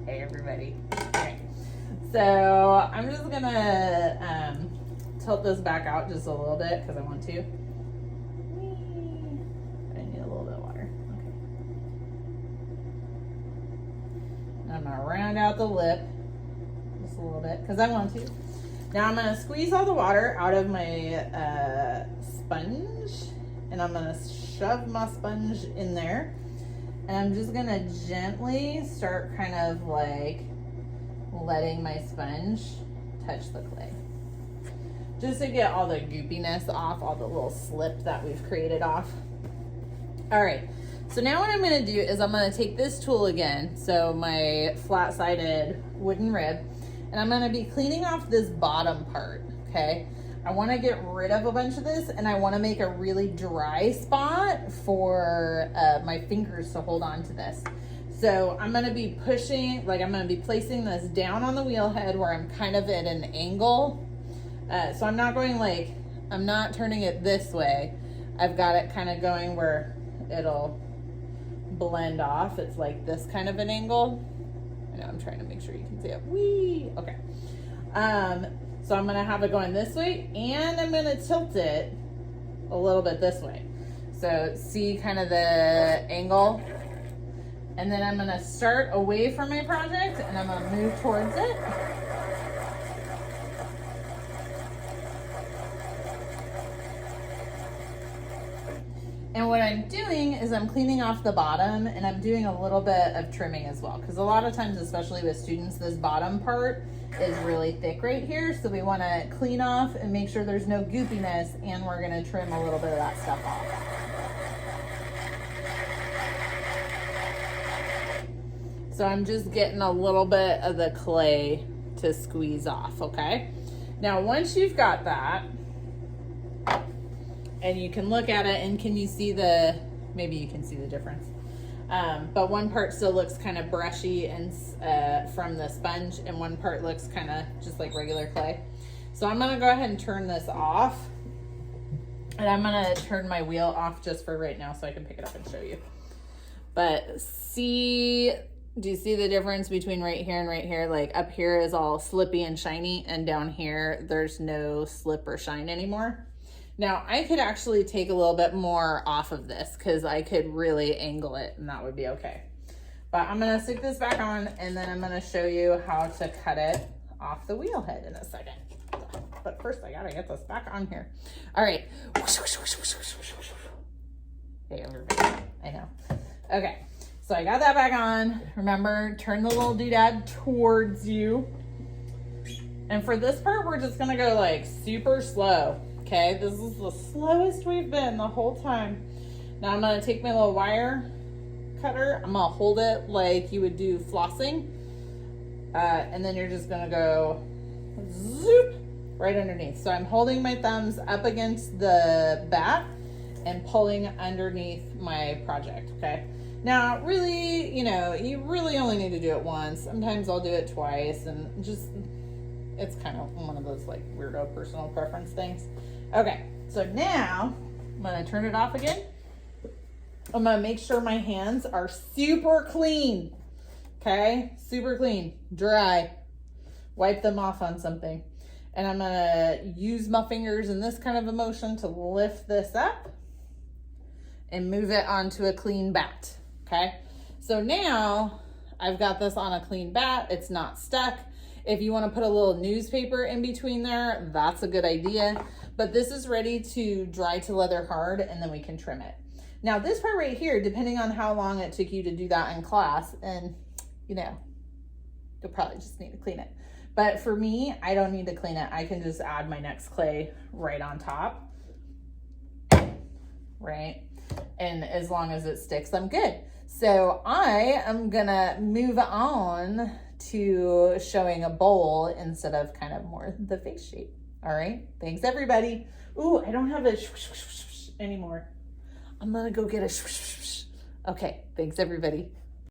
Hey everybody. Okay. So I'm just gonna tilt this back out just a little bit because I want to. I need a little bit of water. Okay. I'm gonna round out the lip just a little bit because I want to. Now I'm gonna squeeze all the water out of my sponge, and I'm gonna shove my sponge in there. And I'm just gonna gently start kind of like letting my sponge touch the clay. Just to get all the goopiness off, all the little slip that we've created off. All right, so now what I'm gonna do is I'm gonna take this tool again, so my flat-sided wooden rib, and I'm gonna be cleaning off this bottom part, okay? I wanna get rid of a bunch of this, and I wanna make a really dry spot for my fingers to hold on to this. So I'm gonna be pushing, like I'm gonna be placing this down on the wheel head where I'm kind of at an angle. So I'm not going like, I'm not turning it this way. I've got it kind of going where it'll blend off. It's like this kind of an angle. I know, I'm trying to make sure you can see it. Whee! Okay. So I'm gonna have it going this way, and I'm gonna tilt it a little bit this way. So see kind of the angle? And then I'm gonna start away from my project, and I'm gonna move towards it. And what I'm doing is I'm cleaning off the bottom, and I'm doing a little bit of trimming as well. Because a lot of times, especially with students, this bottom part is really thick right here. So we wanna clean off and make sure there's no goopiness, and we're gonna trim a little bit of that stuff off. So I'm just getting a little bit of the clay to squeeze off, okay? Now, once you've got that, and you can look at it, and can you see maybe you can see the difference. But one part still looks kind of brushy and from the sponge, and one part looks kind of just like regular clay. So I'm gonna go ahead and turn this off, and I'm gonna turn my wheel off just for right now so I can pick it up and show you. But do you see the difference between right here and right here? Like up here is all slippy and shiny, and down here there's no slip or shine anymore. Now I could actually take a little bit more off of this because I could really angle it, and that would be okay. But I'm gonna stick this back on, and then I'm gonna show you how to cut it off the wheel head in a second. But first I gotta get this back on here. All right. Hey everybody, I know. Okay, so I got that back on. Remember, turn the little doodad towards you. And for this part, we're just gonna go like super slow. Okay, this is the slowest we've been the whole time. Now I'm gonna take my little wire cutter. I'm gonna hold it like you would do flossing. And then you're just gonna go zoop right underneath. So I'm holding my thumbs up against the bat and pulling underneath my project, okay? Now, really, you really only need to do it once. Sometimes I'll do it twice, and just, it's kind of one of those like weirdo personal preference things. Okay, so now I'm gonna turn it off again. I'm gonna make sure my hands are super clean, okay? Super clean, dry. Wipe them off on something. And I'm gonna use my fingers in this kind of a motion to lift this up and move it onto a clean bat, okay? So now I've got this on a clean bat, it's not stuck. If you wanna put a little newspaper in between there, that's a good idea. But this is ready to dry to leather hard, and then we can trim it. Now this part right here, depending on how long it took you to do that in class, and you'll probably just need to clean it. But for me, I don't need to clean it. I can just add my next clay right on top, right? And as long as it sticks, I'm good. So I am gonna move on to showing a bowl instead of kind of more the face shape. All right, thanks everybody. Ooh, I don't have a anymore. I'm gonna go get a okay, thanks everybody.